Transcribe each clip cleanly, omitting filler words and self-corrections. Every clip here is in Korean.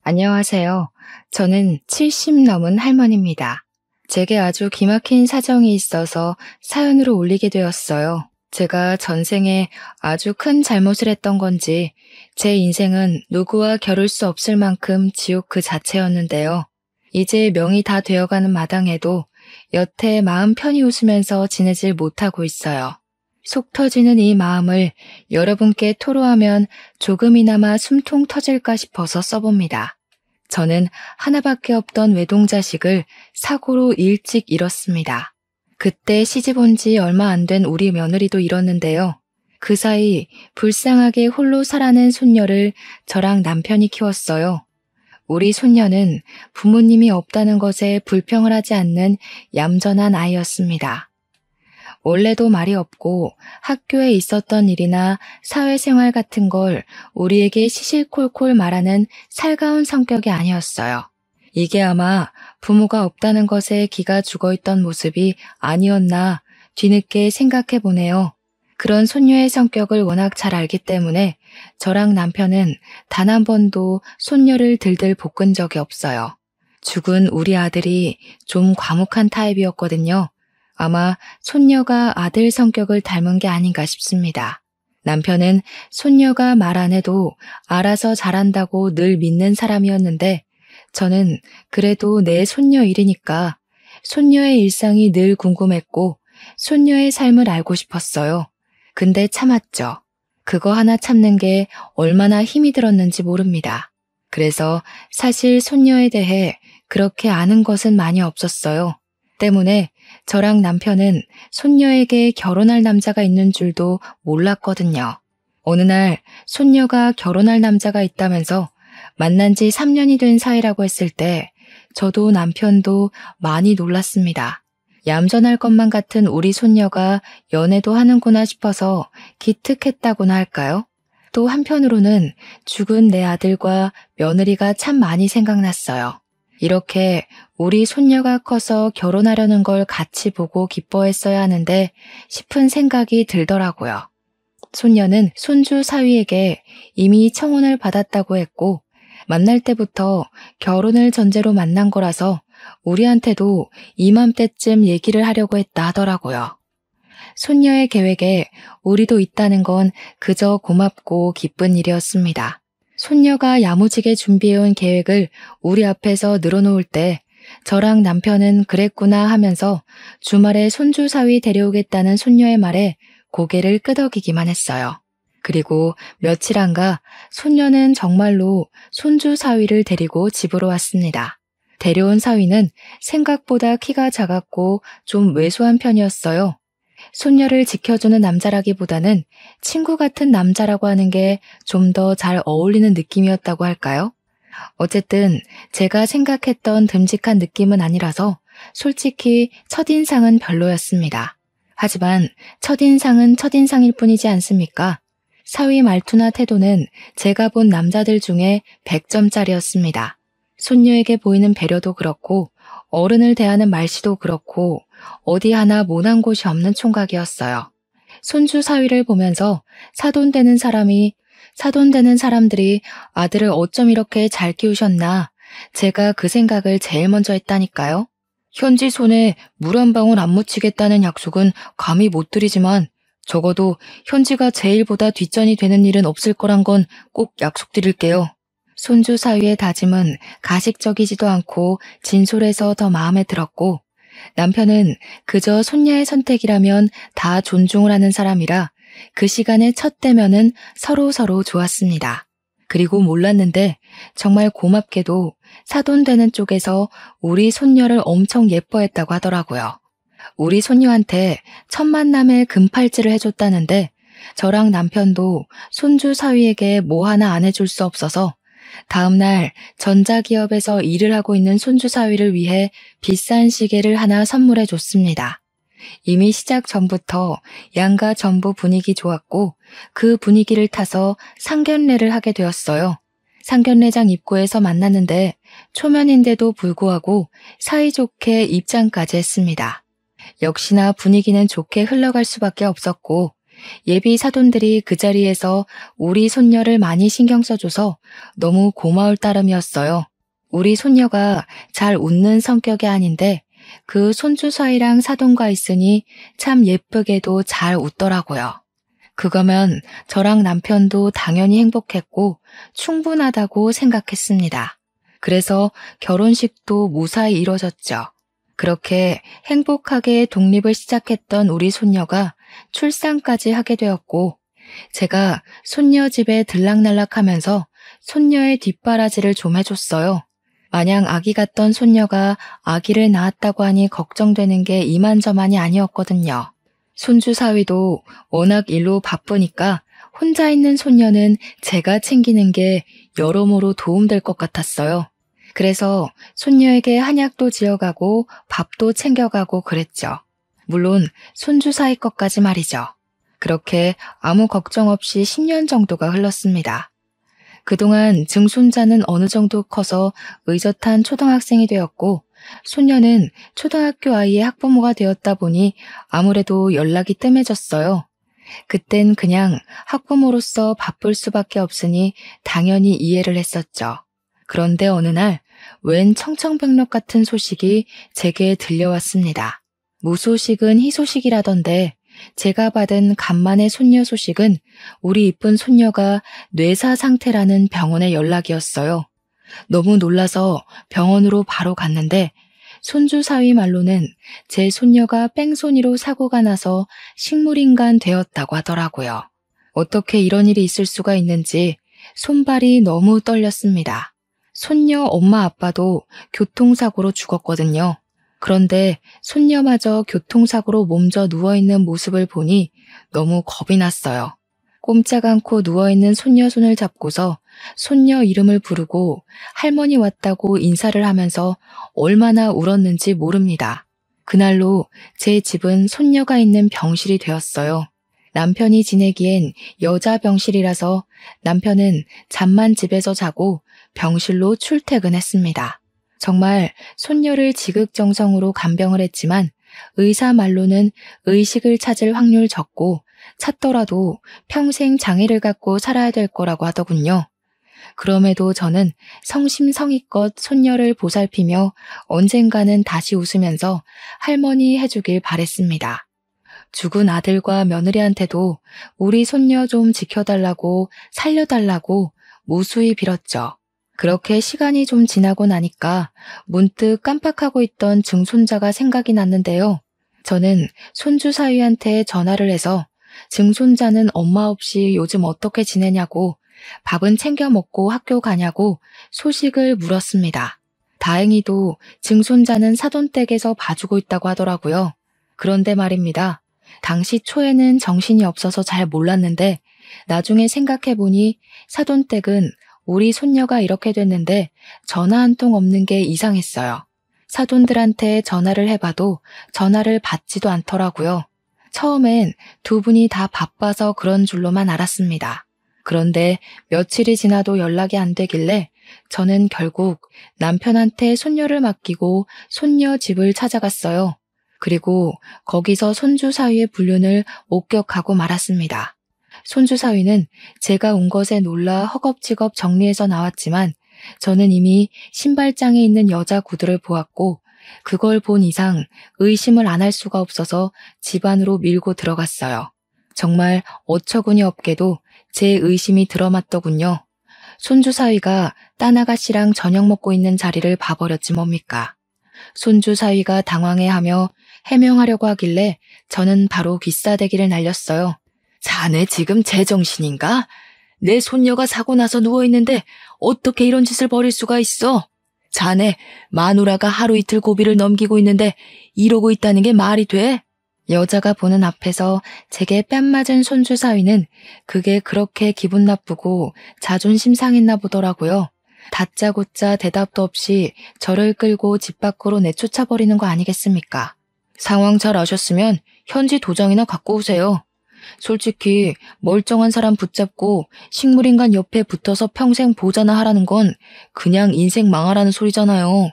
안녕하세요. 저는 70 넘은 할머니입니다. 제게 아주 기막힌 사정이 있어서 사연으로 올리게 되었어요. 제가 전생에 아주 큰 잘못을 했던 건지 제 인생은 누구와 겨룰 수 없을 만큼 지옥 그 자체였는데요. 이제 명이 다 되어가는 마당에도 여태 마음 편히 웃으면서 지내질 못하고 있어요. 속 터지는 이 마음을 여러분께 토로하면 조금이나마 숨통 터질까 싶어서 써봅니다. 저는 하나밖에 없던 외동자식을 사고로 일찍 잃었습니다. 그때 시집 온 지 얼마 안 된 우리 며느리도 잃었는데요. 그 사이 불쌍하게 홀로 살아낸 손녀를 저랑 남편이 키웠어요. 우리 손녀는 부모님이 없다는 것에 불평을 하지 않는 얌전한 아이였습니다. 원래도 말이 없고 학교에 있었던 일이나 사회생활 같은 걸 우리에게 시실콜콜 말하는 살가운 성격이 아니었어요. 이게 아마 부모가 없다는 것에 기가 죽어있던 모습이 아니었나 뒤늦게 생각해 보네요. 그런 손녀의 성격을 워낙 잘 알기 때문에 저랑 남편은 단 한 번도 손녀를 들들 볶은 적이 없어요. 죽은 우리 아들이 좀 과묵한 타입이었거든요. 아마 손녀가 아들 성격을 닮은 게 아닌가 싶습니다. 남편은 손녀가 말 안 해도 알아서 잘한다고 늘 믿는 사람이었는데 저는 그래도 내 손녀 일이니까 손녀의 일상이 늘 궁금했고 손녀의 삶을 알고 싶었어요. 근데 참았죠. 그거 하나 참는 게 얼마나 힘이 들었는지 모릅니다. 그래서 사실 손녀에 대해 그렇게 아는 것은 많이 없었어요. 때문에 저랑 남편은 손녀에게 결혼할 남자가 있는 줄도 몰랐거든요. 어느 날 손녀가 결혼할 남자가 있다면서 만난 지 3년이 된 사이라고 했을 때 저도 남편도 많이 놀랐습니다. 얌전할 것만 같은 우리 손녀가 연애도 하는구나 싶어서 기특했다고나 할까요? 또 한편으로는 죽은 내 아들과 며느리가 참 많이 생각났어요. 이렇게 우리 손녀가 커서 결혼하려는 걸 같이 보고 기뻐했어야 하는데 싶은 생각이 들더라고요. 손녀는 손주 사위에게 이미 청혼을 받았다고 했고 만날 때부터 결혼을 전제로 만난 거라서 우리한테도 이맘때쯤 얘기를 하려고 했다 하더라고요. 손녀의 계획에 우리도 있다는 건 그저 고맙고 기쁜 일이었습니다. 손녀가 야무지게 준비해온 계획을 우리 앞에서 늘어놓을 때 저랑 남편은 그랬구나 하면서 주말에 손주 사위 데려오겠다는 손녀의 말에 고개를 끄덕이기만 했어요. 그리고 며칠 안가 손녀는 정말로 손주 사위를 데리고 집으로 왔습니다. 데려온 사위는 생각보다 키가 작았고 좀 왜소한 편이었어요. 손녀를 지켜주는 남자라기보다는 친구 같은 남자라고 하는 게 좀 더 잘 어울리는 느낌이었다고 할까요? 어쨌든 제가 생각했던 듬직한 느낌은 아니라서 솔직히 첫인상은 별로였습니다. 하지만 첫인상은 첫인상일 뿐이지 않습니까? 사위 말투나 태도는 제가 본 남자들 중에 100점짜리였습니다. 손녀에게 보이는 배려도 그렇고 어른을 대하는 말씨도 그렇고 어디 하나 모난 곳이 없는 총각이었어요. 손주 사위를 보면서 사돈되는 사람들이 아들을 어쩜 이렇게 잘 키우셨나 제가 그 생각을 제일 먼저 했다니까요. 현지 손에 물 한 방울 안 묻히겠다는 약속은 감히 못 드리지만 적어도 현지가 제일보다 뒷전이 되는 일은 없을 거란 건 꼭 약속드릴게요. 손주 사위의 다짐은 가식적이지도 않고 진솔해서 더 마음에 들었고 남편은 그저 손녀의 선택이라면 다 존중을 하는 사람이라 그 시간에 첫 대면은 서로 좋았습니다. 그리고 몰랐는데 정말 고맙게도 사돈되는 쪽에서 우리 손녀를 엄청 예뻐했다고 하더라고요. 우리 손녀한테 첫 만남에 금팔찌를 해줬다는데 저랑 남편도 손주 사위에게 뭐 하나 안 해줄 수 없어서 다음날 전자기업에서 일을 하고 있는 손주 사위를 위해 비싼 시계를 하나 선물해 줬습니다. 이미 시작 전부터 양가 전부 분위기 좋았고 그 분위기를 타서 상견례를 하게 되었어요. 상견례장 입구에서 만났는데 초면인데도 불구하고 사이좋게 입장까지 했습니다. 역시나 분위기는 좋게 흘러갈 수밖에 없었고 예비 사돈들이 그 자리에서 우리 손녀를 많이 신경 써줘서 너무 고마울 따름이었어요. 우리 손녀가 잘 웃는 성격이 아닌데 그 손주 사이랑 사돈과 있으니 참 예쁘게도 잘 웃더라고요. 그거면 저랑 남편도 당연히 행복했고 충분하다고 생각했습니다. 그래서 결혼식도 무사히 이뤄졌죠. 그렇게 행복하게 독립을 시작했던 우리 손녀가 출산까지 하게 되었고, 제가 손녀 집에 들락날락하면서 손녀의 뒷바라지를 좀 해줬어요. 마냥 아기 같던 손녀가 아기를 낳았다고 하니 걱정되는 게 이만저만이 아니었거든요. 손주 사위도 워낙 일로 바쁘니까 혼자 있는 손녀는 제가 챙기는 게 여러모로 도움될 것 같았어요. 그래서 손녀에게 한약도 지어가고 밥도 챙겨가고 그랬죠. 물론 손주 사위 것까지 말이죠. 그렇게 아무 걱정 없이 10년 정도가 흘렀습니다. 그동안 증손자는 어느 정도 커서 의젓한 초등학생이 되었고 손녀는 초등학교 아이의 학부모가 되었다 보니 아무래도 연락이 뜸해졌어요. 그땐 그냥 학부모로서 바쁠 수밖에 없으니 당연히 이해를 했었죠. 그런데 어느 날 웬 청천벽력 같은 소식이 제게 들려왔습니다. 무소식은 희소식이라던데 제가 받은 간만의 손녀 소식은 우리 이쁜 손녀가 뇌사 상태라는 병원의 연락이었어요. 너무 놀라서 병원으로 바로 갔는데 손주 사위 말로는 제 손녀가 뺑소니로 사고가 나서 식물인간 되었다고 하더라고요. 어떻게 이런 일이 있을 수가 있는지 손발이 너무 떨렸습니다. 손녀 엄마 아빠도 교통사고로 죽었거든요. 그런데 손녀마저 교통사고로 몸져 누워있는 모습을 보니 너무 겁이 났어요. 꼼짝 않고 누워있는 손녀 손을 잡고서 손녀 이름을 부르고 할머니 왔다고 인사를 하면서 얼마나 울었는지 모릅니다. 그날로 제 집은 손녀가 있는 병실이 되었어요. 남편이 지내기엔 여자 병실이라서 남편은 잠만 집에서 자고 병실로 출퇴근했습니다. 정말 손녀를 지극정성으로 간병을 했지만 의사 말로는 의식을 찾을 확률 적고 찾더라도 평생 장애를 갖고 살아야 될 거라고 하더군요. 그럼에도 저는 성심성의껏 손녀를 보살피며 언젠가는 다시 웃으면서 할머니 해주길 바랬습니다. 죽은 아들과 며느리한테도 우리 손녀 좀 지켜달라고 살려달라고 무수히 빌었죠. 그렇게 시간이 좀 지나고 나니까 문득 깜빡하고 있던 증손자가 생각이 났는데요. 저는 손주 사위한테 전화를 해서 증손자는 엄마 없이 요즘 어떻게 지내냐고 밥은 챙겨 먹고 학교 가냐고 소식을 물었습니다. 다행히도 증손자는 사돈댁에서 봐주고 있다고 하더라고요. 그런데 말입니다. 당시 초에는 정신이 없어서 잘 몰랐는데 나중에 생각해보니 사돈댁은 우리 손녀가 이렇게 됐는데 전화 한 통 없는 게 이상했어요. 사돈들한테 전화를 해봐도 전화를 받지도 않더라고요. 처음엔 두 분이 다 바빠서 그런 줄로만 알았습니다. 그런데 며칠이 지나도 연락이 안 되길래 저는 결국 남편한테 손녀를 맡기고 손녀 집을 찾아갔어요. 그리고 거기서 손주 사위의 불륜을 목격하고 말았습니다. 손주 사위는 제가 온 것에 놀라 허겁지겁 정리해서 나왔지만 저는 이미 신발장에 있는 여자 구두를 보았고 그걸 본 이상 의심을 안 할 수가 없어서 집 안으로 밀고 들어갔어요. 정말 어처구니 없게도 제 의심이 들어맞더군요. 손주 사위가 딴 아가씨랑 저녁 먹고 있는 자리를 봐버렸지 뭡니까. 손주 사위가 당황해하며 해명하려고 하길래 저는 바로 귀싸대기를 날렸어요. 자네 지금 제정신인가? 내 손녀가 사고 나서 누워있는데 어떻게 이런 짓을 벌일 수가 있어? 자네 마누라가 하루 이틀 고비를 넘기고 있는데 이러고 있다는 게 말이 돼? 여자가 보는 앞에서 제게 뺨 맞은 손주 사위는 그게 그렇게 기분 나쁘고 자존심 상했나 보더라고요. 다짜고짜 대답도 없이 저를 끌고 집 밖으로 내쫓아버리는 거 아니겠습니까? 상황 잘 아셨으면 현지 도장이나 갖고 오세요. 솔직히 멀쩡한 사람 붙잡고 식물인간 옆에 붙어서 평생 보자나 하라는 건 그냥 인생 망하라는 소리잖아요.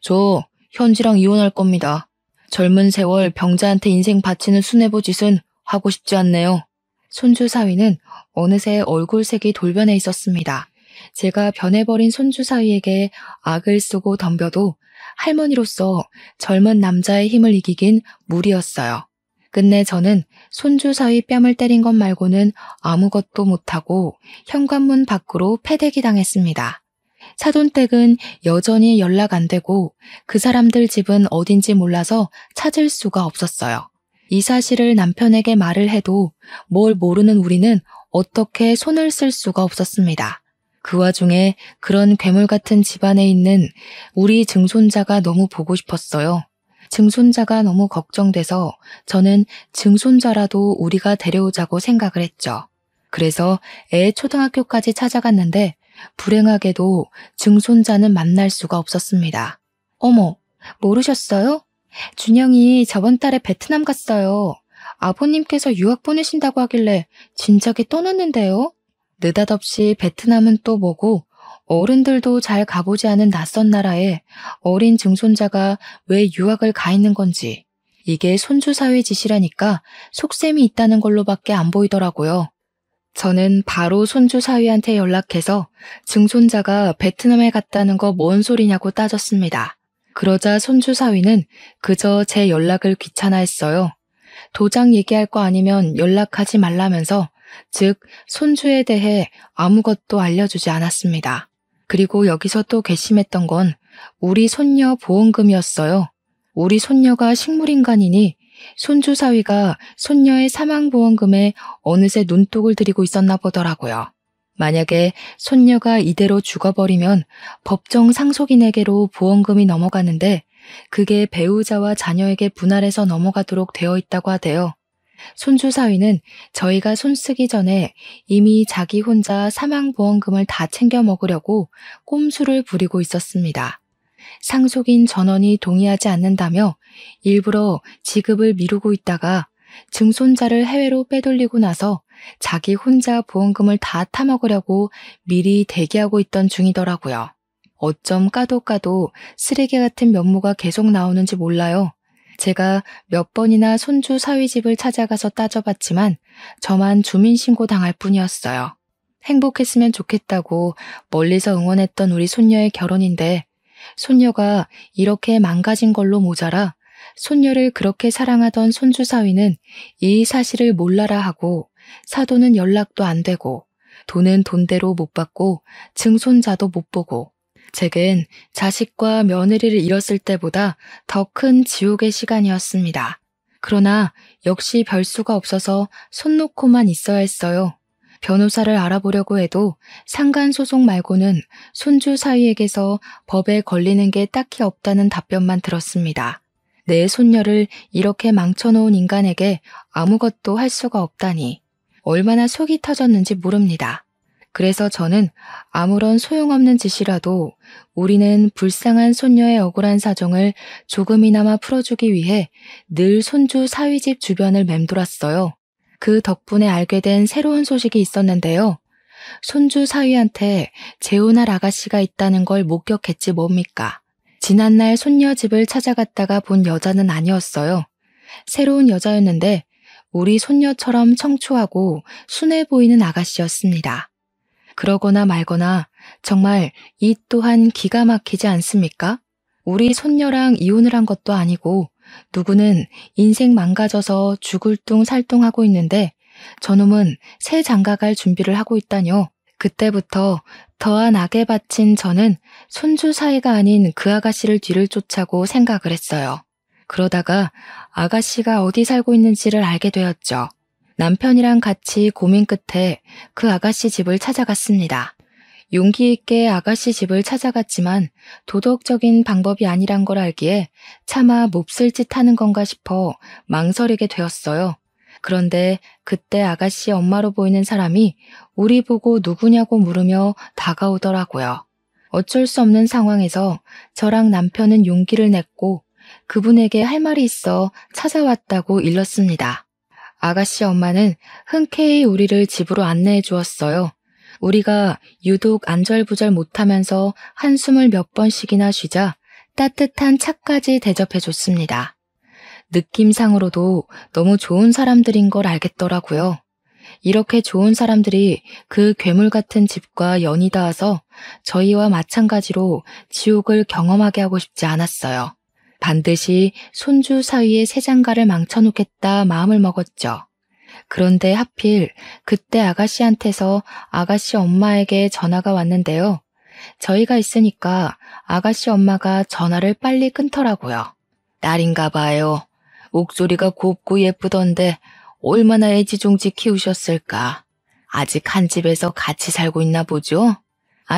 저 현지랑 이혼할 겁니다. 젊은 세월 병자한테 인생 바치는 수뇌부 짓은 하고 싶지 않네요. 손주 사위는 어느새 얼굴색이 돌변해 있었습니다. 제가 변해버린 손주 사위에게 악을 쓰고 덤벼도 할머니로서 젊은 남자의 힘을 이기긴 무리였어요. 끝내 저는 손주 사위 뺨을 때린 것 말고는 아무것도 못하고 현관문 밖으로 패대기 당했습니다. 사돈댁은 여전히 연락 안 되고 그 사람들 집은 어딘지 몰라서 찾을 수가 없었어요. 이 사실을 남편에게 말을 해도 뭘 모르는 우리는 어떻게 손을 쓸 수가 없었습니다. 그 와중에 그런 괴물 같은 집안에 있는 우리 증손자가 너무 보고 싶었어요. 증손자가 너무 걱정돼서 저는 증손자라도 우리가 데려오자고 생각을 했죠. 그래서 애 초등학교까지 찾아갔는데 불행하게도 증손자는 만날 수가 없었습니다. 어머, 모르셨어요? 준영이 저번 달에 베트남 갔어요. 아버님께서 유학 보내신다고 하길래 진작에 떠났는데요. 느닷없이 베트남은 또 뭐고 어른들도 잘 가보지 않은 낯선 나라에 어린 증손자가 왜 유학을 가 있는 건지 이게 손주 사위 짓이라니까 속셈이 있다는 걸로밖에 안 보이더라고요. 저는 바로 손주 사위한테 연락해서 증손자가 베트남에 갔다는 거 뭔 소리냐고 따졌습니다. 그러자 손주 사위는 그저 제 연락을 귀찮아했어요. 도장 얘기할 거 아니면 연락하지 말라면서 즉 손주에 대해 아무것도 알려주지 않았습니다. 그리고 여기서 또 괘씸했던 건 우리 손녀 보험금이었어요. 우리 손녀가 식물인간이니 손주 사위가 손녀의 사망보험금에 어느새 눈독을 들이고 있었나 보더라고요. 만약에 손녀가 이대로 죽어버리면 법정 상속인에게로 보험금이 넘어가는데 그게 배우자와 자녀에게 분할해서 넘어가도록 되어 있다고 하대요. 손주 사위는 저희가 손쓰기 전에 이미 자기 혼자 사망보험금을 다 챙겨 먹으려고 꼼수를 부리고 있었습니다. 상속인 전원이 동의하지 않는다며 일부러 지급을 미루고 있다가 증손자를 해외로 빼돌리고 나서 자기 혼자 보험금을 다 타먹으려고 미리 대기하고 있던 중이더라고요. 어쩜 까도 쓰레기 같은 면모가 계속 나오는지 몰라요. 제가 몇 번이나 손주 사위 집을 찾아가서 따져봤지만 저만 주민신고 당할 뿐이었어요. 행복했으면 좋겠다고 멀리서 응원했던 우리 손녀의 결혼인데 손녀가 이렇게 망가진 걸로 모자라 손녀를 그렇게 사랑하던 손주 사위는 이 사실을 몰라라 하고 사돈은 연락도 안 되고 돈은 돈대로 못 받고 증손자도 못 보고 제겐 자식과 며느리를 잃었을 때보다 더 큰 지옥의 시간이었습니다. 그러나 역시 별수가 없어서 손 놓고만 있어야 했어요. 변호사를 알아보려고 해도 상간소송 말고는 손주 사위에게서 법에 걸리는 게 딱히 없다는 답변만 들었습니다. 내 손녀를 이렇게 망쳐놓은 인간에게 아무것도 할 수가 없다니 얼마나 속이 터졌는지 모릅니다. 그래서 저는 아무런 소용없는 짓이라도 우리는 불쌍한 손녀의 억울한 사정을 조금이나마 풀어주기 위해 늘 손주 사위 집 주변을 맴돌았어요. 그 덕분에 알게 된 새로운 소식이 있었는데요. 손주 사위한테 재혼할 아가씨가 있다는 걸 목격했지 뭡니까? 지난날 손녀 집을 찾아갔다가 본 여자는 아니었어요. 새로운 여자였는데 우리 손녀처럼 청초하고 순해 보이는 아가씨였습니다. 그러거나 말거나 정말 이 또한 기가 막히지 않습니까? 우리 손녀랑 이혼을 한 것도 아니고 누구는 인생 망가져서 죽을 둥 살둥하고 있는데 저놈은 새 장가갈 준비를 하고 있다뇨. 그때부터 더한 악에 바친 저는 손주 사이가 아닌 그 아가씨를 뒤를 쫓아고 생각을 했어요. 그러다가 아가씨가 어디 살고 있는지를 알게 되었죠. 남편이랑 같이 고민 끝에 그 아가씨 집을 찾아갔습니다. 용기 있게 아가씨 집을 찾아갔지만 도덕적인 방법이 아니란 걸 알기에 차마 몹쓸 짓 하는 건가 싶어 망설이게 되었어요. 그런데 그때 아가씨 엄마로 보이는 사람이 우리 보고 누구냐고 물으며 다가오더라고요. 어쩔 수 없는 상황에서 저랑 남편은 용기를 냈고 그분에게 할 말이 있어 찾아왔다고 일렀습니다. 아가씨 엄마는 흔쾌히 우리를 집으로 안내해 주었어요. 우리가 유독 안절부절 못하면서 한숨을 몇 번씩이나 쉬자 따뜻한 차까지 대접해 줬습니다. 느낌상으로도 너무 좋은 사람들인 걸 알겠더라고요. 이렇게 좋은 사람들이 그 괴물 같은 집과 연이 닿아서 저희와 마찬가지로 지옥을 경험하게 하고 싶지 않았어요. 반드시 손주 사위의 새 장가를 망쳐놓겠다 마음을 먹었죠. 그런데 하필 그때 아가씨한테서 아가씨 엄마에게 전화가 왔는데요. 저희가 있으니까 아가씨 엄마가 전화를 빨리 끊더라고요. 딸인가 봐요. 목소리가 곱고 예쁘던데 얼마나 애지중지 키우셨을까. 아직 한 집에서 같이 살고 있나 보죠?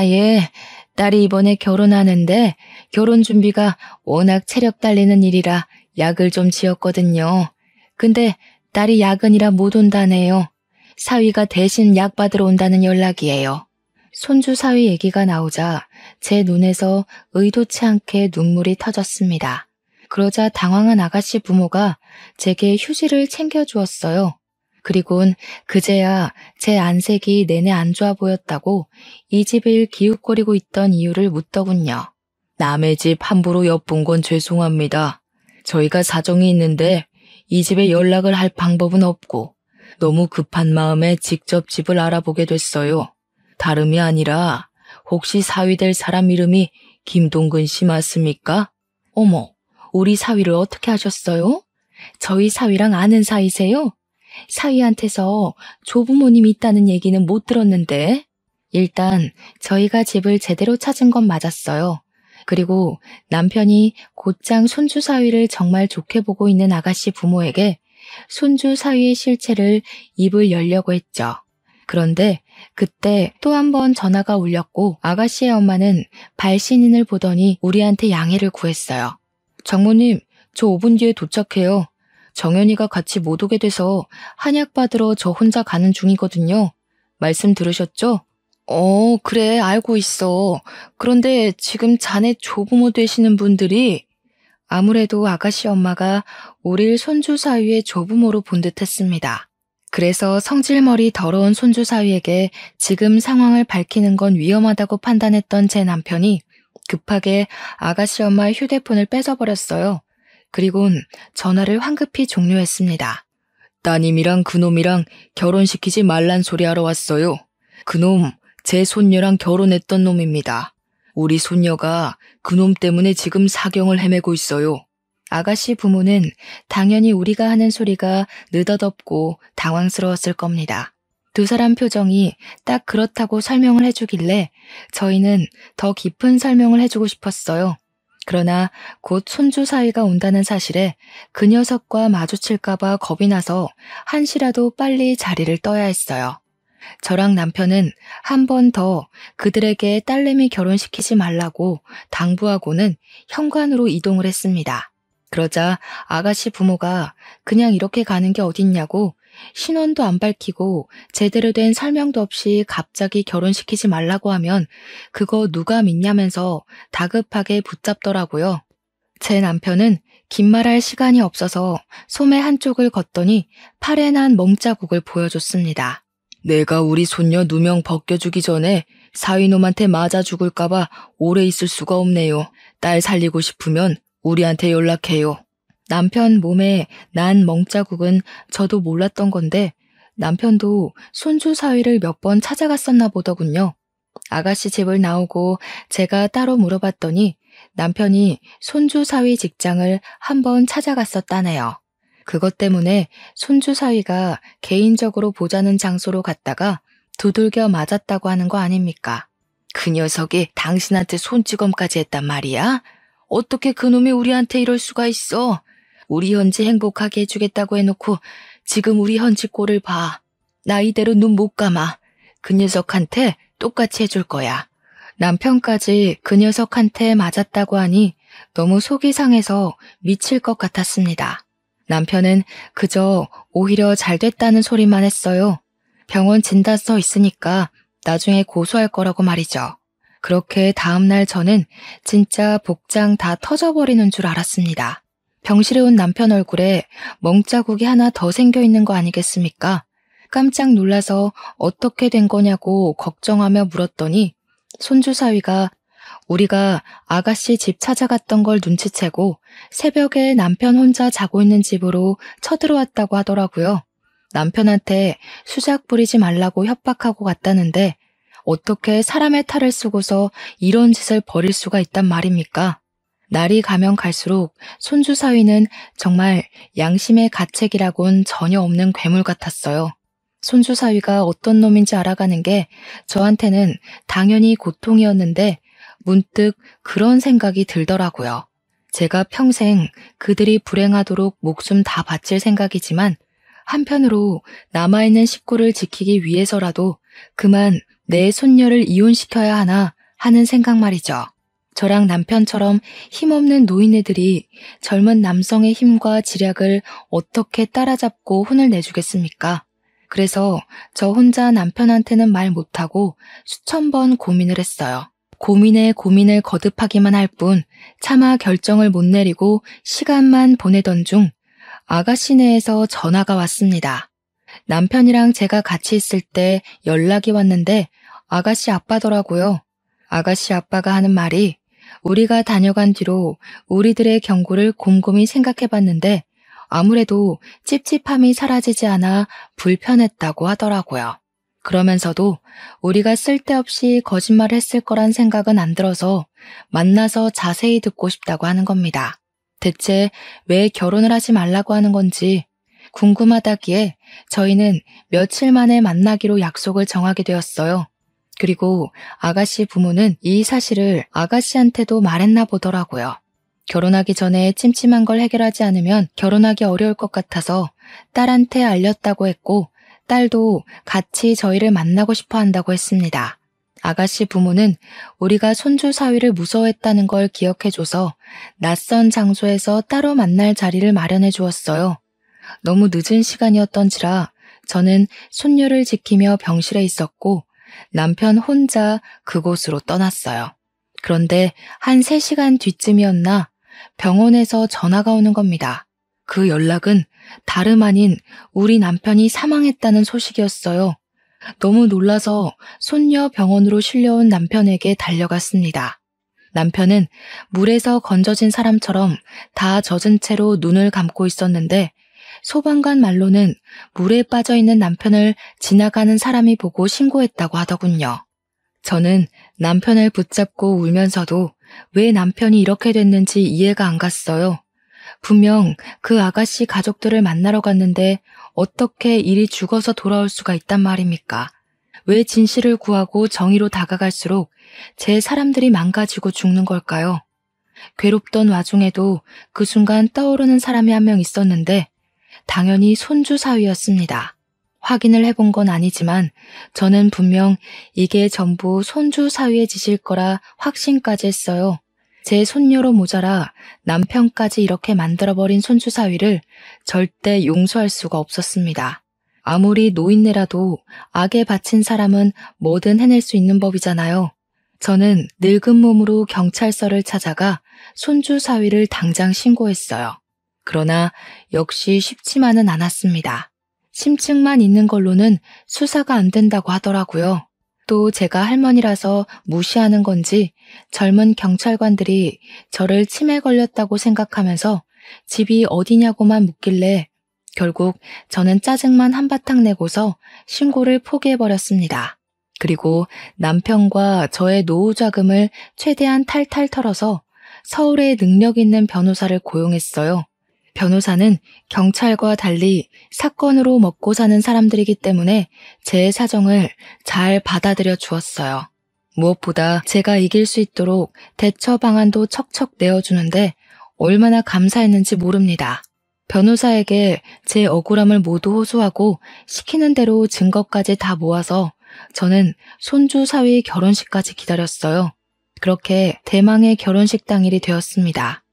예. 딸이 이번에 결혼하는데 결혼 준비가 워낙 체력 딸리는 일이라 약을 좀 지었거든요. 근데 딸이 야근이라 못 온다네요. 사위가 대신 약 받으러 온다는 연락이에요. 손주 사위 얘기가 나오자 제 눈에서 의도치 않게 눈물이 터졌습니다. 그러자 당황한 아가씨 부모가 제게 휴지를 챙겨주었어요. 그리곤 그제야 제 안색이 내내 안 좋아 보였다고 이 집을 기웃거리고 있던 이유를 묻더군요. 남의 집 함부로 엿본 건 죄송합니다. 저희가 사정이 있는데 이 집에 연락을 할 방법은 없고 너무 급한 마음에 직접 집을 알아보게 됐어요. 다름이 아니라 혹시 사위 될 사람 이름이 김동근 씨 맞습니까? 어머, 우리 사위를 어떻게 하셨어요? 저희 사위랑 아는 사이세요? 사위한테서 조부모님이 있다는 얘기는 못 들었는데. 일단 저희가 집을 제대로 찾은 건 맞았어요. 그리고 남편이 곧장 손주 사위를 정말 좋게 보고 있는 아가씨 부모에게 손주 사위의 실체를 입을 열려고 했죠. 그런데 그때 또 한 번 전화가 울렸고 아가씨의 엄마는 발신인을 보더니 우리한테 양해를 구했어요. 장모님, 저 5분 뒤에 도착해요. 정연이가 같이 못 오게 돼서 한약 받으러 저 혼자 가는 중이거든요. 말씀 들으셨죠? 그래, 알고 있어. 그런데 지금 자네 조부모 되시는 분들이 아무래도 아가씨 엄마가 우릴 손주 사위의 조부모로 본 듯했습니다. 그래서 성질머리 더러운 손주 사위에게 지금 상황을 밝히는 건 위험하다고 판단했던 제 남편이 급하게 아가씨 엄마의 휴대폰을 뺏어버렸어요. 그리곤 전화를 황급히 종료했습니다. 따님이랑 그놈이랑 결혼시키지 말란 소리 하러 왔어요. 그놈 제 손녀랑 결혼했던 놈입니다. 우리 손녀가 그놈 때문에 지금 사경을 헤매고 있어요. 아가씨 부모는 당연히 우리가 하는 소리가 느닷없고 당황스러웠을 겁니다. 두 사람 표정이 딱 그렇다고 설명을 해주길래 저희는 더 깊은 설명을 해주고 싶었어요. 그러나 곧 손주 사위가 온다는 사실에 그 녀석과 마주칠까봐 겁이 나서 한시라도 빨리 자리를 떠야 했어요. 저랑 남편은 한 번 더 그들에게 딸내미 결혼시키지 말라고 당부하고는 현관으로 이동을 했습니다. 그러자 아가씨 부모가 그냥 이렇게 가는 게 어딨냐고 신원도 안 밝히고 제대로 된 설명도 없이 갑자기 결혼시키지 말라고 하면 그거 누가 믿냐면서 다급하게 붙잡더라고요. 제 남편은 긴 말할 시간이 없어서 소매 한쪽을 걷더니 팔에 난 멍자국을 보여줬습니다. 내가 우리 손녀 누명 벗겨주기 전에 사위놈한테 맞아 죽을까봐 오래 있을 수가 없네요. 딸 살리고 싶으면 우리한테 연락해요. 남편 몸에 난 멍자국은 저도 몰랐던 건데 남편도 손주 사위를 몇 번 찾아갔었나 보더군요. 아가씨 집을 나오고 제가 따로 물어봤더니 남편이 손주 사위 직장을 한번 찾아갔었다네요. 그것 때문에 손주 사위가 개인적으로 보자는 장소로 갔다가 두들겨 맞았다고 하는 거 아닙니까? 그 녀석이 당신한테 손찌검까지 했단 말이야? 어떻게 그놈이 우리한테 이럴 수가 있어? 우리 현지 행복하게 해주겠다고 해놓고 지금 우리 현지 꼴을 봐. 나 이대로 눈 못 감아. 그 녀석한테 똑같이 해줄 거야. 남편까지 그 녀석한테 맞았다고 하니 너무 속이 상해서 미칠 것 같았습니다. 남편은 그저 오히려 잘 됐다는 소리만 했어요. 병원 진단서 있으니까 나중에 고소할 거라고 말이죠. 그렇게 다음날 저는 진짜 복장 다 터져버리는 줄 알았습니다. 병실에 온 남편 얼굴에 멍자국이 하나 더 생겨 있는 거 아니겠습니까? 깜짝 놀라서 어떻게 된 거냐고 걱정하며 물었더니 손주 사위가 우리가 아가씨 집 찾아갔던 걸 눈치채고 새벽에 남편 혼자 자고 있는 집으로 쳐들어왔다고 하더라고요. 남편한테 수작 부리지 말라고 협박하고 갔다는데 어떻게 사람의 탈을 쓰고서 이런 짓을 벌일 수가 있단 말입니까? 날이 가면 갈수록 손주 사위는 정말 양심의 가책이라곤 전혀 없는 괴물 같았어요. 손주 사위가 어떤 놈인지 알아가는 게 저한테는 당연히 고통이었는데 문득 그런 생각이 들더라고요. 제가 평생 그들이 불행하도록 목숨 다 바칠 생각이지만 한편으로 남아있는 식구를 지키기 위해서라도 그만 내 손녀를 이혼시켜야 하나 하는 생각 말이죠. 저랑 남편처럼 힘없는 노인네들이 젊은 남성의 힘과 지략을 어떻게 따라잡고 혼을 내주겠습니까? 그래서 저 혼자 남편한테는 말 못하고 수천 번 고민을 했어요. 고민에 고민을 거듭하기만 할 뿐 차마 결정을 못 내리고 시간만 보내던 중 아가씨네에서 전화가 왔습니다. 남편이랑 제가 같이 있을 때 연락이 왔는데 아가씨 아빠더라고요. 아가씨 아빠가 하는 말이 우리가 다녀간 뒤로 우리들의 경고를 곰곰이 생각해봤는데 아무래도 찝찝함이 사라지지 않아 불편했다고 하더라고요. 그러면서도 우리가 쓸데없이 거짓말을 했을 거란 생각은 안 들어서 만나서 자세히 듣고 싶다고 하는 겁니다. 대체 왜 결혼을 하지 말라고 하는 건지 궁금하다기에 저희는 며칠 만에 만나기로 약속을 정하게 되었어요. 그리고 아가씨 부모는 이 사실을 아가씨한테도 말했나 보더라고요. 결혼하기 전에 찜찜한 걸 해결하지 않으면 결혼하기 어려울 것 같아서 딸한테 알렸다고 했고 딸도 같이 저희를 만나고 싶어 한다고 했습니다. 아가씨 부모는 우리가 손주 사위를 무서워했다는 걸 기억해줘서 낯선 장소에서 따로 만날 자리를 마련해 주었어요. 너무 늦은 시간이었던지라 저는 손녀를 지키며 병실에 있었고 남편 혼자 그곳으로 떠났어요. 그런데 한 3시간 뒤쯤이었나 병원에서 전화가 오는 겁니다. 그 연락은 다름 아닌 우리 남편이 사망했다는 소식이었어요. 너무 놀라서 손녀 병원으로 실려온 남편에게 달려갔습니다. 남편은 물에서 건져진 사람처럼 다 젖은 채로 눈을 감고 있었는데 소방관 말로는 물에 빠져있는 남편을 지나가는 사람이 보고 신고했다고 하더군요. 저는 남편을 붙잡고 울면서도 왜 남편이 이렇게 됐는지 이해가 안 갔어요. 분명 그 아가씨 가족들을 만나러 갔는데 어떻게 일이 죽어서 돌아올 수가 있단 말입니까? 왜 진실을 구하고 정의로 다가갈수록 제 사람들이 망가지고 죽는 걸까요? 괴롭던 와중에도 그 순간 떠오르는 사람이 한 명 있었는데 당연히 손주 사위였습니다. 확인을 해본 건 아니지만 저는 분명 이게 전부 손주 사위의 짓일 거라 확신까지 했어요. 제 손녀로 모자라 남편까지 이렇게 만들어버린 손주 사위를 절대 용서할 수가 없었습니다. 아무리 노인네라도 악에 바친 사람은 뭐든 해낼 수 있는 법이잖아요. 저는 늙은 몸으로 경찰서를 찾아가 손주 사위를 당장 신고했어요. 그러나 역시 쉽지만은 않았습니다. 심증만 있는 걸로는 수사가 안 된다고 하더라고요. 또 제가 할머니라서 무시하는 건지 젊은 경찰관들이 저를 치매 걸렸다고 생각하면서 집이 어디냐고만 묻길래 결국 저는 짜증만 한바탕 내고서 신고를 포기해버렸습니다. 그리고 남편과 저의 노후 자금을 최대한 탈탈 털어서 서울에 능력 있는 변호사를 고용했어요. 변호사는 경찰과 달리 사건으로 먹고 사는 사람들이기 때문에 제 사정을 잘 받아들여 주었어요. 무엇보다 제가 이길 수 있도록 대처 방안도 척척 내어주는데 얼마나 감사했는지 모릅니다. 변호사에게 제 억울함을 모두 호소하고 시키는 대로 증거까지 다 모아서 저는 손주 사위 결혼식까지 기다렸어요. 그렇게 대망의 결혼식 당일이 되었습니다.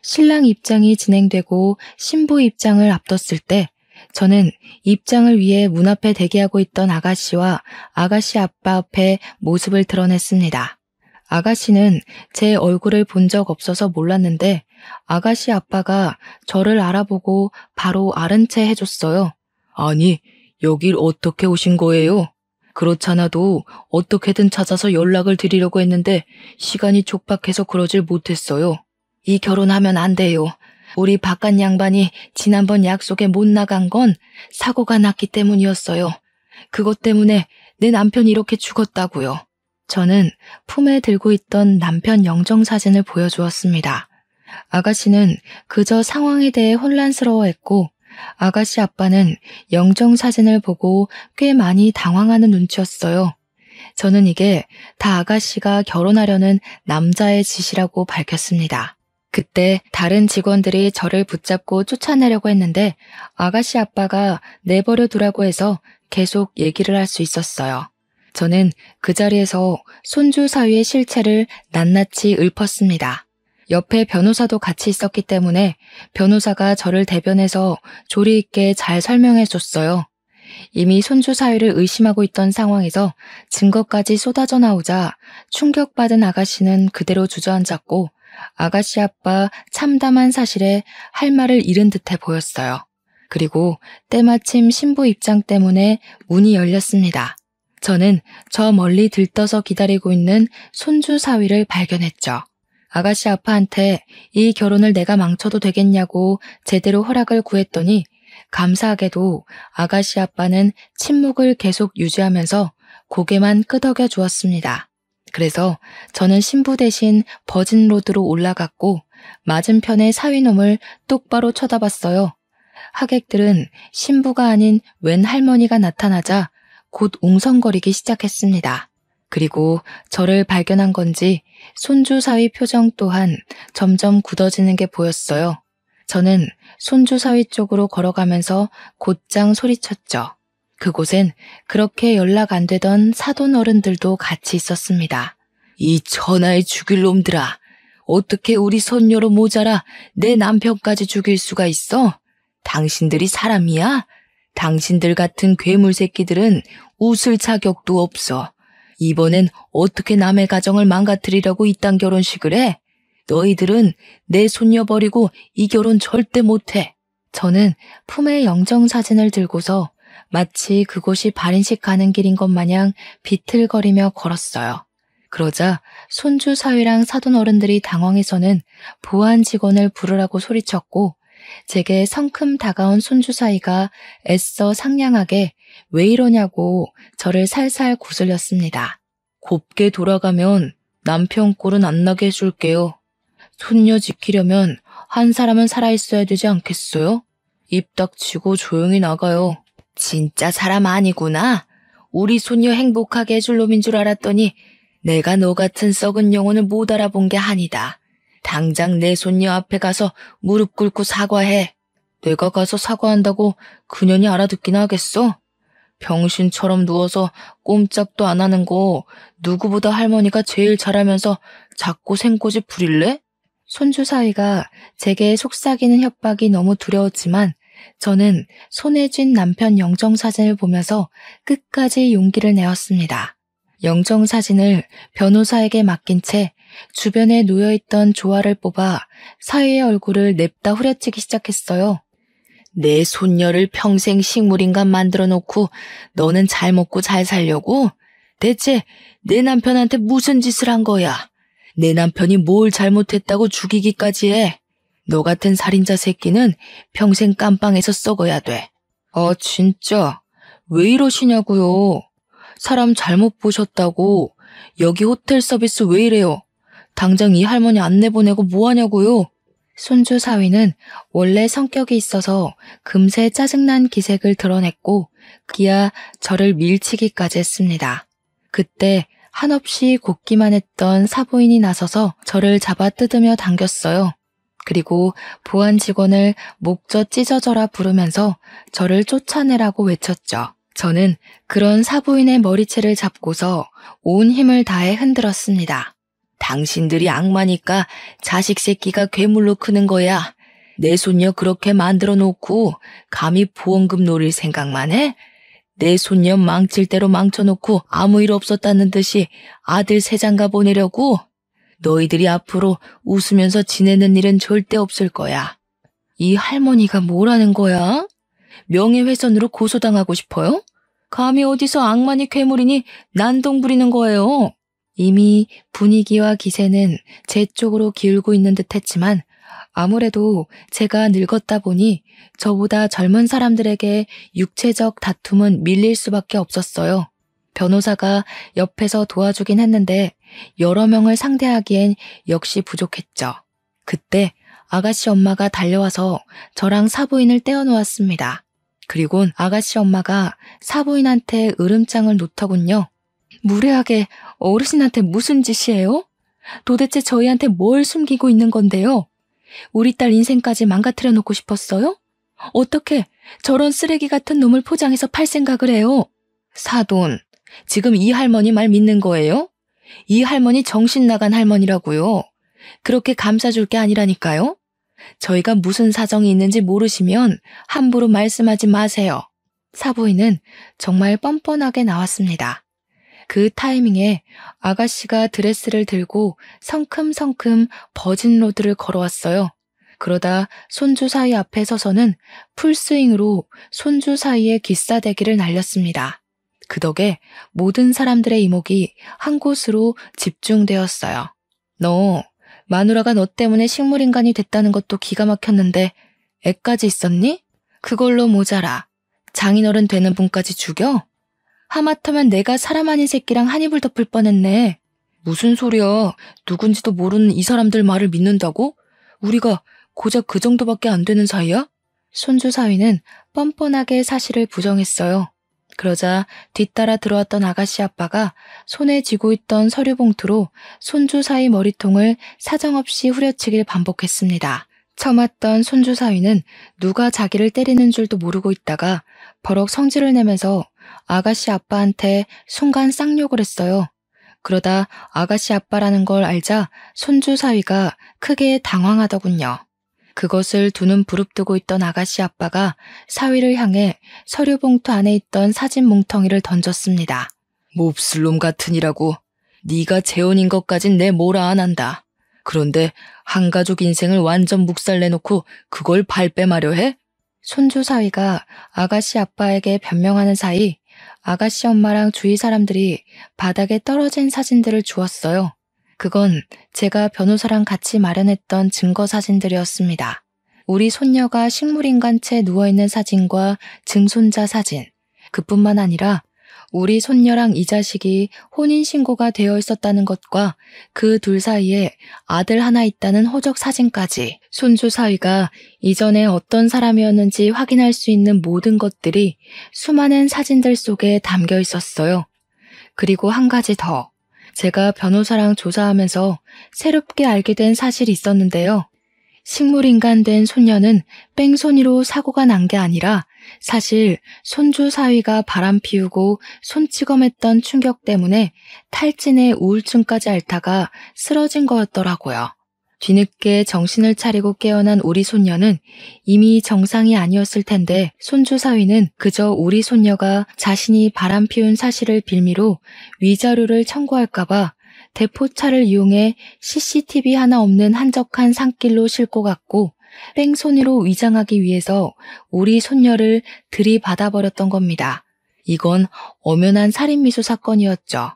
신랑 입장이 진행되고 신부 입장을 앞뒀을 때 저는 입장을 위해 문 앞에 대기하고 있던 아가씨와 아가씨 아빠 앞에 모습을 드러냈습니다. 아가씨는 제 얼굴을 본 적 없어서 몰랐는데 아가씨 아빠가 저를 알아보고 바로 아른 채 해줬어요. 아니, 여길 어떻게 오신 거예요? 그렇잖아도 어떻게든 찾아서 연락을 드리려고 했는데 시간이 촉박해서 그러질 못했어요. 이 결혼하면 안 돼요. 우리 바깥 양반이 지난번 약속에 못 나간 건 사고가 났기 때문이었어요. 그것 때문에 내 남편이 이렇게 죽었다고요. 저는 품에 들고 있던 남편 영정사진을 보여주었습니다. 아가씨는 그저 상황에 대해 혼란스러워했고 아가씨 아빠는 영정사진을 보고 꽤 많이 당황하는 눈치였어요. 저는 이게 다 아가씨가 결혼하려는 남자의 짓이라고 밝혔습니다. 그때 다른 직원들이 저를 붙잡고 쫓아내려고 했는데 아가씨 아빠가 내버려 두라고 해서 계속 얘기를 할 수 있었어요. 저는 그 자리에서 손주 사위의 실체를 낱낱이 읊었습니다. 옆에 변호사도 같이 있었기 때문에 변호사가 저를 대변해서 조리 있게 잘 설명해 줬어요. 이미 손주 사위를 의심하고 있던 상황에서 증거까지 쏟아져 나오자 충격받은 아가씨는 그대로 주저앉았고 아가씨 아빠 참담한 사실에 할 말을 잃은 듯해 보였어요. 그리고 때마침 신부 입장 때문에 문이 열렸습니다. 저는 저 멀리 들떠서 기다리고 있는 손주 사위를 발견했죠. 아가씨 아빠한테 이 결혼을 내가 망쳐도 되겠냐고 제대로 허락을 구했더니 감사하게도 아가씨 아빠는 침묵을 계속 유지하면서 고개만 끄덕여 주었습니다. 그래서 저는 신부 대신 버진로드로 올라갔고 맞은편의 사위놈을 똑바로 쳐다봤어요. 하객들은 신부가 아닌 웬 할머니가 나타나자 곧 웅성거리기 시작했습니다. 그리고 저를 발견한 건지 손주 사위 표정 또한 점점 굳어지는 게 보였어요. 저는 손주 사위 쪽으로 걸어가면서 곧장 소리쳤죠. 그곳엔 그렇게 연락 안 되던 사돈 어른들도 같이 있었습니다. 이 천하의 죽일 놈들아, 어떻게 우리 손녀로 모자라 내 남편까지 죽일 수가 있어? 당신들이 사람이야? 당신들 같은 괴물 새끼들은 웃을 자격도 없어. 이번엔 어떻게 남의 가정을 망가뜨리려고 이딴 결혼식을 해? 너희들은 내 손녀 버리고 이 결혼 절대 못해. 저는 품에 영정사진을 들고서 마치 그곳이 발인식 가는 길인 것 마냥 비틀거리며 걸었어요. 그러자 손주 사위랑 사돈 어른들이 당황해서는 보안 직원을 부르라고 소리쳤고 제게 성큼 다가온 손주 사위가 애써 상냥하게 왜 이러냐고 저를 살살 구슬렸습니다. 곱게 돌아가면 남편 꼴은 안 나게 해줄게요. 손녀 지키려면 한 사람은 살아있어야 되지 않겠어요? 입 닥치고 조용히 나가요. 진짜 사람 아니구나. 우리 손녀 행복하게 해줄 놈인 줄 알았더니 내가 너 같은 썩은 영혼을 못 알아본 게 아니다. 당장 내 손녀 앞에 가서 무릎 꿇고 사과해. 내가 가서 사과한다고 그년이 알아듣긴 하겠어? 병신처럼 누워서 꼼짝도 안 하는 거 누구보다 할머니가 제일 잘하면서 자꾸 생꼬집 부릴래? 손주 사위가 제게 속삭이는 협박이 너무 두려웠지만 저는 손에 쥔 남편 영정사진을 보면서 끝까지 용기를 내었습니다. 영정사진을 변호사에게 맡긴 채 주변에 놓여있던 조화를 뽑아 사위의 얼굴을 냅다 후려치기 시작했어요. 내 손녀를 평생 식물인간 만들어 놓고 너는 잘 먹고 잘 살려고? 대체 내 남편한테 무슨 짓을 한 거야? 내 남편이 뭘 잘못했다고 죽이기까지 해? 너 같은 살인자 새끼는 평생 깜빵에서 썩어야 돼. 아 진짜 왜 이러시냐고요. 사람 잘못 보셨다고. 여기 호텔 서비스 왜 이래요? 당장 이 할머니 안 내보내고 뭐하냐고요. 손주 사위는 원래 성격이 있어서 금세 짜증난 기색을 드러냈고 그야 저를 밀치기까지 했습니다. 그때 한없이 곱기만 했던 사부인이 나서서 저를 잡아 뜯으며 당겼어요. 그리고 보안 직원을 목젖 찢어져라 부르면서 저를 쫓아내라고 외쳤죠. 저는 그런 사부인의 머리채를 잡고서 온 힘을 다해 흔들었습니다. 당신들이 악마니까 자식 새끼가 괴물로 크는 거야. 내 손녀 그렇게 만들어 놓고 감히 보험금 노릴 생각만 해? 내 손녀 망칠 대로 망쳐놓고 아무 일 없었다는 듯이 아들 세장가 보내려고? 너희들이 앞으로 웃으면서 지내는 일은 절대 없을 거야. 이 할머니가 뭐라는 거야? 명예훼손으로 고소당하고 싶어요? 감히 어디서 악마니 괴물이니 난동 부리는 거예요. 이미 분위기와 기세는 제 쪽으로 기울고 있는 듯 했지만 아무래도 제가 늙었다 보니 저보다 젊은 사람들에게 육체적 다툼은 밀릴 수밖에 없었어요. 변호사가 옆에서 도와주긴 했는데 여러 명을 상대하기엔 역시 부족했죠. 그때 아가씨 엄마가 달려와서 저랑 사부인을 떼어놓았습니다. 그리곤 아가씨 엄마가 사부인한테 으름장을 놓더군요. 무례하게 어르신한테 무슨 짓이에요? 도대체 저희한테 뭘 숨기고 있는 건데요? 우리 딸 인생까지 망가뜨려 놓고 싶었어요? 어떻게 저런 쓰레기 같은 놈을 포장해서 팔 생각을 해요? 사돈, 지금 이 할머니 말 믿는 거예요? 이 할머니 정신 나간 할머니라고요. 그렇게 감싸줄 게 아니라니까요. 저희가 무슨 사정이 있는지 모르시면 함부로 말씀하지 마세요. 사부인은 정말 뻔뻔하게 나왔습니다. 그 타이밍에 아가씨가 드레스를 들고 성큼성큼 버진로드를 걸어왔어요. 그러다 손주 사위 앞에 서서는 풀스윙으로 손주 사이에 기싸대기를 날렸습니다. 그 덕에 모든 사람들의 이목이 한 곳으로 집중되었어요. 너, 마누라가 너 때문에 식물인간이 됐다는 것도 기가 막혔는데 애까지 있었니? 그걸로 모자라. 장인어른 되는 분까지 죽여? 하마터면 내가 사람 아닌 새끼랑 한 입을 덮을 뻔했네. 무슨 소리야. 누군지도 모르는 이 사람들 말을 믿는다고? 우리가 고작 그 정도밖에 안 되는 사이야? 손주 사위는 뻔뻔하게 사실을 부정했어요. 그러자 뒤따라 들어왔던 아가씨 아빠가 손에 쥐고 있던 서류 봉투로 손주 사위 머리통을 사정없이 후려치길 반복했습니다. 처맞던 손주 사위는 누가 자기를 때리는 줄도 모르고 있다가 버럭 성질을 내면서 아가씨 아빠한테 순간 쌍욕을 했어요. 그러다 아가씨 아빠라는 걸 알자 손주 사위가 크게 당황하더군요. 그것을 두 눈 부릅뜨고 있던 아가씨 아빠가 사위를 향해 서류 봉투 안에 있던 사진 뭉텅이를 던졌습니다. 몹쓸 놈 같으니라고. 네가 재혼인 것까진 내 뭐라 안 한다. 그런데 한 가족 인생을 완전 묵살내놓고 그걸 발뺌하려 해? 손주 사위가 아가씨 아빠에게 변명하는 사이 아가씨 엄마랑 주위 사람들이 바닥에 떨어진 사진들을 주었어요. 그건 제가 변호사랑 같이 마련했던 증거 사진들이었습니다. 우리 손녀가 식물인간 채 누워있는 사진과 증손자 사진, 그뿐만 아니라 우리 손녀랑 이 자식이 혼인신고가 되어 있었다는 것과 그 둘 사이에 아들 하나 있다는 호적 사진까지 손주 사위가 이전에 어떤 사람이었는지 확인할 수 있는 모든 것들이 수많은 사진들 속에 담겨 있었어요. 그리고 한 가지 더. 제가 변호사랑 조사하면서 새롭게 알게 된 사실이 있었는데요. 식물인간 된 손녀는 뺑소니로 사고가 난 게 아니라 사실 손주 사위가 바람 피우고 손찌검했던 충격 때문에 탈진에 우울증까지 앓다가 쓰러진 거였더라고요. 뒤늦게 정신을 차리고 깨어난 우리 손녀는 이미 정상이 아니었을 텐데 손주 사위는 그저 우리 손녀가 자신이 바람 피운 사실을 빌미로 위자료를 청구할까봐 대포차를 이용해 CCTV 하나 없는 한적한 산길로 싣고 갔고 뺑소니로 위장하기 위해서 우리 손녀를 들이받아버렸던 겁니다. 이건 엄연한 살인미수 사건이었죠.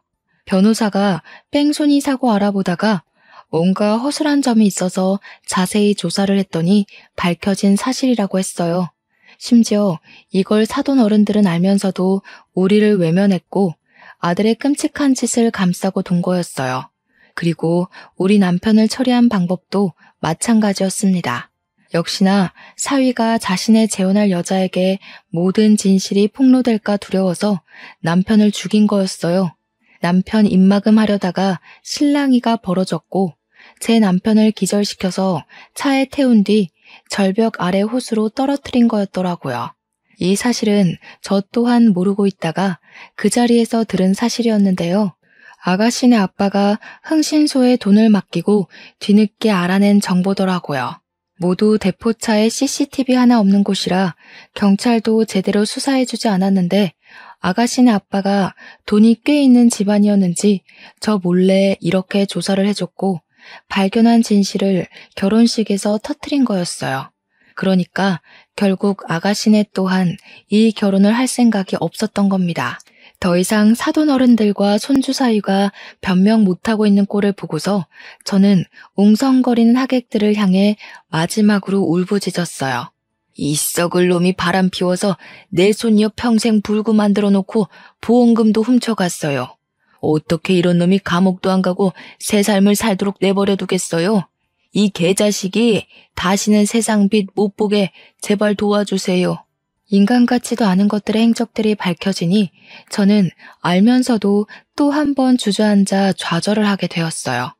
변호사가 뺑소니 사고 알아보다가 뭔가 허술한 점이 있어서 자세히 조사를 했더니 밝혀진 사실이라고 했어요. 심지어 이걸 사돈 어른들은 알면서도 우리를 외면했고 아들의 끔찍한 짓을 감싸고 돈 거였어요. 그리고 우리 남편을 처리한 방법도 마찬가지였습니다. 역시나 사위가 자신의 재혼할 여자에게 모든 진실이 폭로될까 두려워서 남편을 죽인 거였어요. 남편 입막음 하려다가 실랑이가 벌어졌고 제 남편을 기절시켜서 차에 태운 뒤 절벽 아래 호수로 떨어뜨린 거였더라고요. 이 사실은 저 또한 모르고 있다가 그 자리에서 들은 사실이었는데요. 아가씨네 아빠가 흥신소에 돈을 맡기고 뒤늦게 알아낸 정보더라고요. 모두 대포차에 CCTV 하나 없는 곳이라 경찰도 제대로 수사해주지 않았는데 아가씨네 아빠가 돈이 꽤 있는 집안이었는지 저 몰래 이렇게 조사를 해줬고 발견한 진실을 결혼식에서 터뜨린 거였어요. 그러니까 결국 아가씨네 또한 이 결혼을 할 생각이 없었던 겁니다. 더 이상 사돈 어른들과 손주 사위가 변명 못하고 있는 꼴을 보고서 저는 웅성거리는 하객들을 향해 마지막으로 울부짖었어요. 이 썩을 놈이 바람 피워서 내 손녀 평생 불구 만들어 놓고 보험금도 훔쳐갔어요. 어떻게 이런 놈이 감옥도 안 가고 새 삶을 살도록 내버려 두겠어요? 이 개자식이 다시는 세상 빛 못 보게 제발 도와주세요. 인간 같지도 않은 것들의 행적들이 밝혀지니 저는 알면서도 또 한 번 주저앉아 좌절을 하게 되었어요.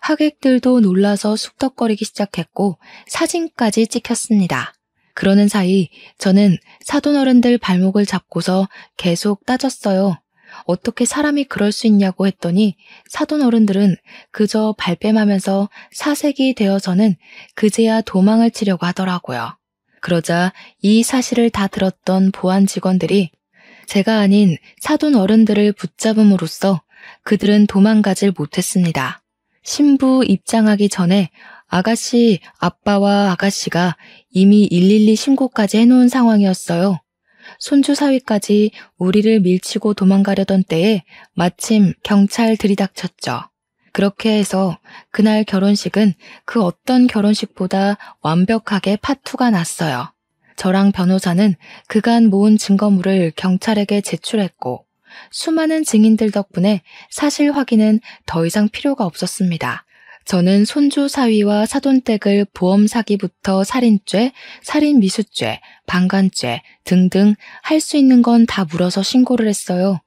하객들도 놀라서 숙덕거리기 시작했고 사진까지 찍혔습니다. 그러는 사이 저는 사돈 어른들 발목을 잡고서 계속 따졌어요. 어떻게 사람이 그럴 수 있냐고 했더니 사돈 어른들은 그저 발뺌하면서 사색이 되어서는 그제야 도망을 치려고 하더라고요. 그러자 이 사실을 다 들었던 보안 직원들이 제가 아닌 사돈 어른들을 붙잡음으로써 그들은 도망가질 못했습니다. 신부 입장하기 전에 아가씨 아빠와 아가씨가 이미 112 신고까지 해놓은 상황이었어요. 손주 사위까지 우리를 밀치고 도망가려던 때에 마침 경찰 들이닥쳤죠. 그렇게 해서 그날 결혼식은 그 어떤 결혼식보다 완벽하게 파투가 났어요. 저랑 변호사는 그간 모은 증거물을 경찰에게 제출했고 수많은 증인들 덕분에 사실 확인은 더 이상 필요가 없었습니다. 저는 손주 사위와 사돈댁을 보험 사기부터 살인죄, 살인미수죄, 방간죄 등등 할 수 있는 건 다 물어서 신고를 했어요.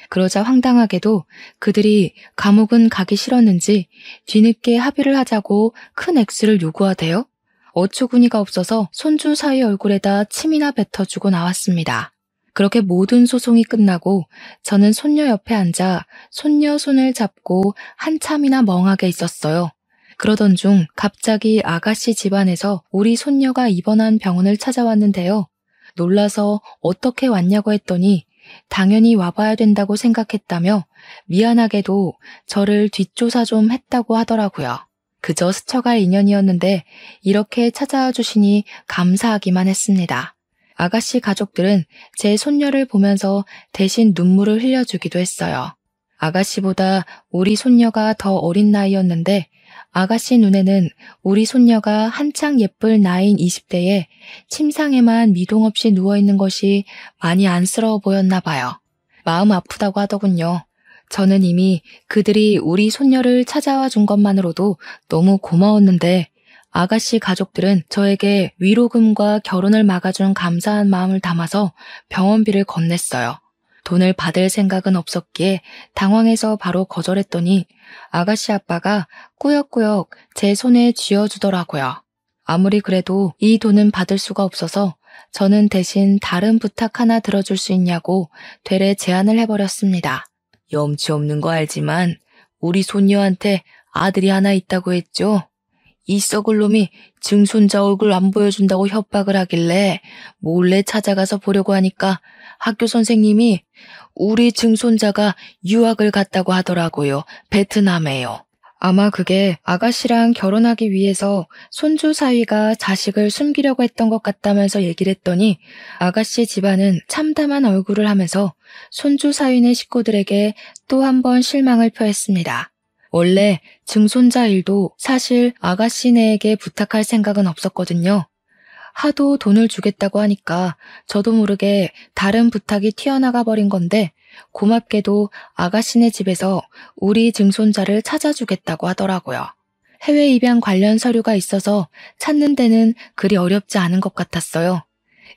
그러자 황당하게도 그들이 감옥은 가기 싫었는지 뒤늦게 합의를 하자고 큰 액수를 요구하대요. 어처구니가 없어서 손주 사위 얼굴에다 침이나 뱉어주고 나왔습니다. 그렇게 모든 소송이 끝나고 저는 손녀 옆에 앉아 손녀 손을 잡고 한참이나 멍하게 있었어요. 그러던 중 갑자기 아가씨 집안에서 우리 손녀가 입원한 병원을 찾아왔는데요. 놀라서 어떻게 왔냐고 했더니 당연히 와봐야 된다고 생각했다며 미안하게도 저를 뒷조사 좀 했다고 하더라고요. 그저 스쳐갈 인연이었는데 이렇게 찾아와 주시니 감사하기만 했습니다. 아가씨 가족들은 제 손녀를 보면서 대신 눈물을 흘려주기도 했어요. 아가씨보다 우리 손녀가 더 어린 나이였는데 아가씨 눈에는 우리 손녀가 한창 예쁠 나이인 20대에 침상에만 미동 없이 누워있는 것이 많이 안쓰러워 보였나 봐요. 마음 아프다고 하더군요. 저는 이미 그들이 우리 손녀를 찾아와 준 것만으로도 너무 고마웠는데 아가씨 가족들은 저에게 위로금과 결혼을 막아준 감사한 마음을 담아서 병원비를 건넸어요. 돈을 받을 생각은 없었기에 당황해서 바로 거절했더니 아가씨 아빠가 꾸역꾸역 제 손에 쥐어주더라고요. 아무리 그래도 이 돈은 받을 수가 없어서 저는 대신 다른 부탁 하나 들어줄 수 있냐고 되레 제안을 해버렸습니다. 염치 없는 거 알지만 우리 손녀한테 아들이 하나 있다고 했죠? 이 썩을 놈이 증손자 얼굴 안 보여준다고 협박을 하길래 몰래 찾아가서 보려고 하니까 학교 선생님이 우리 증손자가 유학을 갔다고 하더라고요. 베트남에요. 아마 그게 아가씨랑 결혼하기 위해서 손주 사위가 자식을 숨기려고 했던 것 같다면서 얘기를 했더니 아가씨 집안은 참담한 얼굴을 하면서 손주 사위네 식구들에게 또 한 번 실망을 표했습니다. 원래 증손자 일도 사실 아가씨네에게 부탁할 생각은 없었거든요. 하도 돈을 주겠다고 하니까 저도 모르게 다른 부탁이 튀어나가 버린 건데 고맙게도 아가씨네 집에서 우리 증손자를 찾아주겠다고 하더라고요. 해외 입양 관련 서류가 있어서 찾는 데는 그리 어렵지 않은 것 같았어요.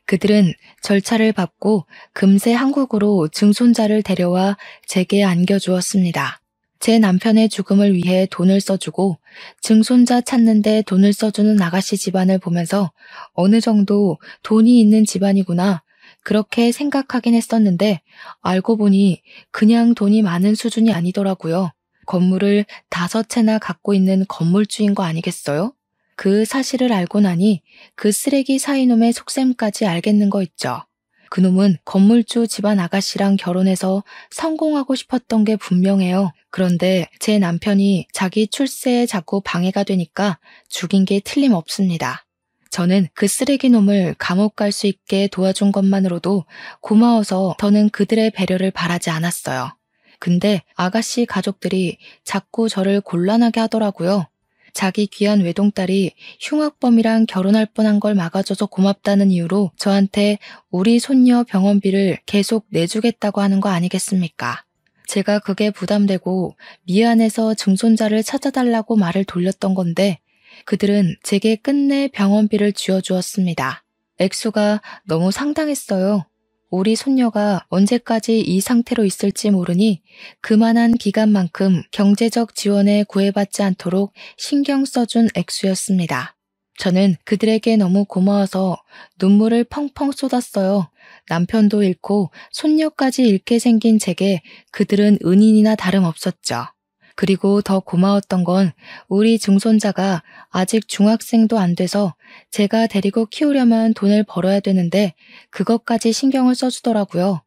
그들은 절차를 밟고 금세 한국으로 증손자를 데려와 제게 안겨주었습니다. 제 남편의 죽음을 위해 돈을 써주고 증손자 찾는데 돈을 써주는 아가씨 집안을 보면서 어느 정도 돈이 있는 집안이구나 그렇게 생각하긴 했었는데 알고 보니 그냥 돈이 많은 수준이 아니더라고요. 건물을 5채나 갖고 있는 건물주인 거 아니겠어요? 그 사실을 알고 나니 그 쓰레기 사이놈의 속셈까지 알겠는 거 있죠. 그놈은 건물주 집안 아가씨랑 결혼해서 성공하고 싶었던 게 분명해요. 그런데 제 남편이 자기 출세에 자꾸 방해가 되니까 죽인 게 틀림없습니다. 저는 그 쓰레기 놈을 감옥 갈 수 있게 도와준 것만으로도 고마워서 더는 그들의 배려를 바라지 않았어요. 근데 아가씨 가족들이 자꾸 저를 곤란하게 하더라고요. 자기 귀한 외동딸이 흉악범이랑 결혼할 뻔한 걸 막아줘서 고맙다는 이유로 저한테 우리 손녀 병원비를 계속 내주겠다고 하는 거 아니겠습니까? 제가 그게 부담되고 미안해서 증손자를 찾아달라고 말을 돌렸던 건데 그들은 제게 끝내 병원비를 쥐어주었습니다. 액수가 너무 상당했어요. 우리 손녀가 언제까지 이 상태로 있을지 모르니 그만한 기간만큼 경제적 지원에 구애받지 않도록 신경 써준 액수였습니다. 저는 그들에게 너무 고마워서 눈물을 펑펑 쏟았어요. 남편도 잃고 손녀까지 잃게 생긴 제게 그들은 은인이나 다름없었죠. 그리고 더 고마웠던 건 우리 증손자가 아직 중학생도 안 돼서 제가 데리고 키우려면 돈을 벌어야 되는데 그것까지 신경을 써주더라고요.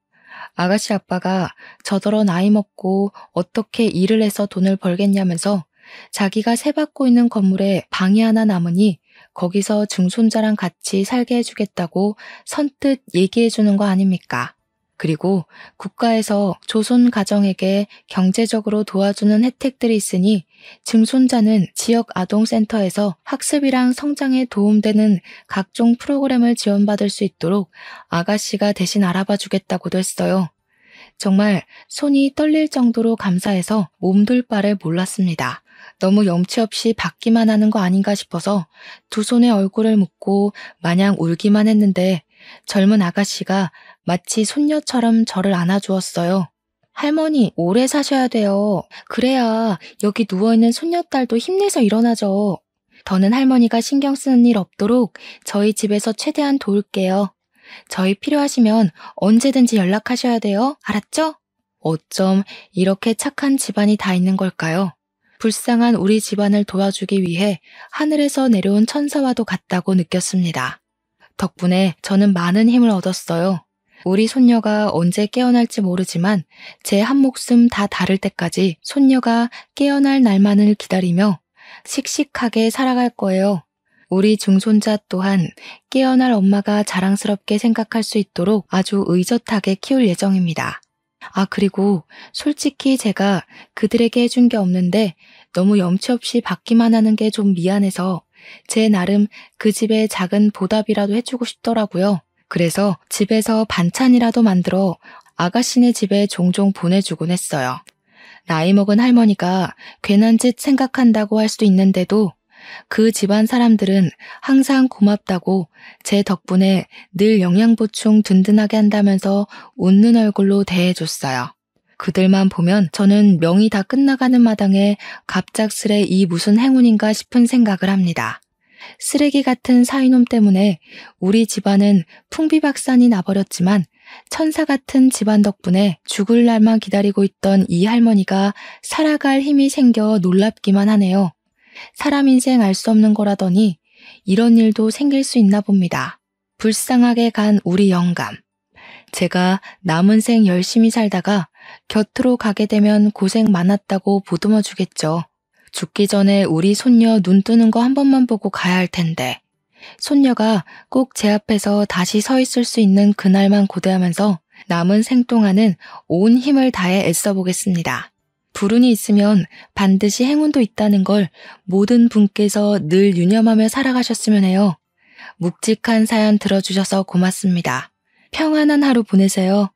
아가씨 아빠가 저더러 나이 먹고 어떻게 일을 해서 돈을 벌겠냐면서 자기가 세받고 있는 건물에 방이 하나 남으니 거기서 증손자랑 같이 살게 해주겠다고 선뜻 얘기해주는 거 아닙니까? 그리고 국가에서 조손 가정에게 경제적으로 도와주는 혜택들이 있으니 증손자는 지역 아동센터에서 학습이랑 성장에 도움되는 각종 프로그램을 지원받을 수 있도록 아가씨가 대신 알아봐 주겠다고도 했어요. 정말 손이 떨릴 정도로 감사해서 몸둘 바를 몰랐습니다. 너무 염치 없이 받기만 하는 거 아닌가 싶어서 두 손에 얼굴을 묻고 마냥 울기만 했는데 젊은 아가씨가 마치 손녀처럼 저를 안아주었어요. 할머니, 오래 사셔야 돼요. 그래야 여기 누워있는 손녀딸도 힘내서 일어나죠. 더는 할머니가 신경 쓰는 일 없도록 저희 집에서 최대한 도울게요. 저희 필요하시면 언제든지 연락하셔야 돼요. 알았죠? 어쩜 이렇게 착한 집안이 다 있는 걸까요? 불쌍한 우리 집안을 도와주기 위해 하늘에서 내려온 천사와도 같다고 느꼈습니다. 덕분에 저는 많은 힘을 얻었어요. 우리 손녀가 언제 깨어날지 모르지만 제 한 목숨 다 다를 때까지 손녀가 깨어날 날만을 기다리며 씩씩하게 살아갈 거예요. 우리 증손자 또한 깨어날 엄마가 자랑스럽게 생각할 수 있도록 아주 의젓하게 키울 예정입니다. 그리고 솔직히 제가 그들에게 해준 게 없는데 너무 염치 없이 받기만 하는 게 좀 미안해서 제 나름 그 집에 작은 보답이라도 해주고 싶더라고요. 그래서 집에서 반찬이라도 만들어 아가씨네 집에 종종 보내주곤 했어요. 나이 먹은 할머니가 괜한 짓 생각한다고 할 수도 있는데도 그 집안 사람들은 항상 고맙다고 제 덕분에 늘 영양보충 든든하게 한다면서 웃는 얼굴로 대해줬어요. 그들만 보면 저는 명이 다 끝나가는 마당에 갑작스레 이 무슨 행운인가 싶은 생각을 합니다. 쓰레기 같은 사위놈 때문에 우리 집안은 풍비박산이 나버렸지만 천사 같은 집안 덕분에 죽을 날만 기다리고 있던 이 할머니가 살아갈 힘이 생겨 놀랍기만 하네요. 사람 인생 알 수 없는 거라더니 이런 일도 생길 수 있나 봅니다. 불쌍하게 간 우리 영감. 제가 남은 생 열심히 살다가 곁으로 가게 되면 고생 많았다고 보듬어 주겠죠. 죽기 전에 우리 손녀 눈 뜨는 거 한 번만 보고 가야 할 텐데 손녀가 꼭 제 앞에서 다시 서 있을 수 있는 그날만 고대하면서 남은 생 동안은 온 힘을 다해 애써보겠습니다. 불운이 있으면 반드시 행운도 있다는 걸 모든 분께서 늘 유념하며 살아가셨으면 해요. 묵직한 사연 들어주셔서 고맙습니다. 평안한 하루 보내세요.